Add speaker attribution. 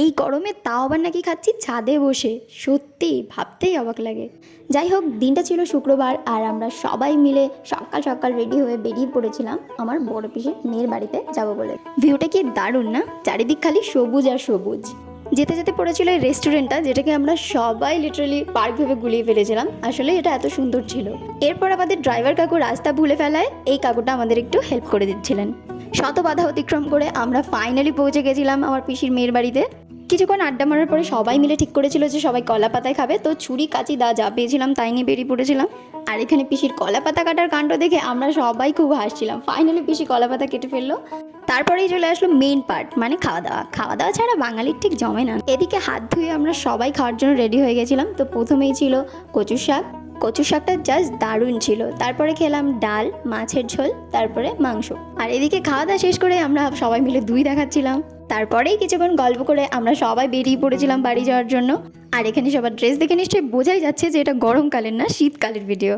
Speaker 1: এই গরমে তাও আবার নাকি খাচ্ছি ছাদে বসে, সত্যি ভাবতেই অবাক লাগে। যাই হোক, দিনটা ছিল শুক্রবার আর আমরা সবাই মিলে সকাল সকাল রেডি হয়ে বেরিয়ে পড়েছিলাম আমার বড় পিসির মেয়ের বাড়িতে যাব বলে। ভিউটা কি দারুণ না? চারিদিক খালি সবুজ আর সবুজ। যেতে যেতে পড়েছিল এই রেস্টুরেন্টটা, যেটাকে আমরা সবাই লিটারালি পার্ক ভেবে গুলিয়ে ফেলেছিলাম। আসলে এটা এত সুন্দর ছিল। এরপর আমাদের ড্রাইভার কাকু রাস্তা ভুলে ফেলায় এই কাকুটা আমাদের একটু হেল্প করে দিচ্ছিলেন। শত বাধা অতিক্রম করে আমরা ফাইনালি পৌঁছে গেছিলাম আমার পিসির মেয়ের বাড়িতে। কিছুক্ষণ আড্ডা মারার পরে সবাই মিলে ঠিক করেছিল যে সবাই কলা পাতায় খাবে, তো ছুরি কাঁচি দা যা পেয়েছিলাম তাই নিয়ে বেরিয়ে পড়েছিলাম। আর এখানে পিসির কলা পাতা কাটার কাণ্ড দেখে আমরা সবাই খুব হাসছিলাম। ফাইনালি পিসি কলা পাতা কেটে ফেললো। তারপরেই চলে আসলো মেইন পার্ট, মানে খাওয়া দাওয়া। খাওয়া দাওয়া ছাড়া বাঙালির ঠিক জমে না। এদিকে হাত ধুয়ে আমরা সবাই খাওয়ার জন্য রেডি হয়ে গেছিলাম। তো প্রথমেই ছিল কচুর শাক। কচু শাকটা জাস্ট দারুণ ছিল। তারপরে খেলাম ডাল, মাছের ঝোল, তারপরে মাংস। আর এদিকে খাওয়া দাওয়া শেষ করে আমরা সবাই মিলে দুই দেখাচ্ছিলাম। তারপরেই কিছুক্ষণ গল্প করে আমরা সবাই বেরিয়ে পড়েছিলাম বাড়ি যাওয়ার জন্য। আর এখানে সবার ড্রেস দেখে নিশ্চয়ই বোঝাই যাচ্ছে যে এটা গরমকালের না শীতকালের ভিডিও।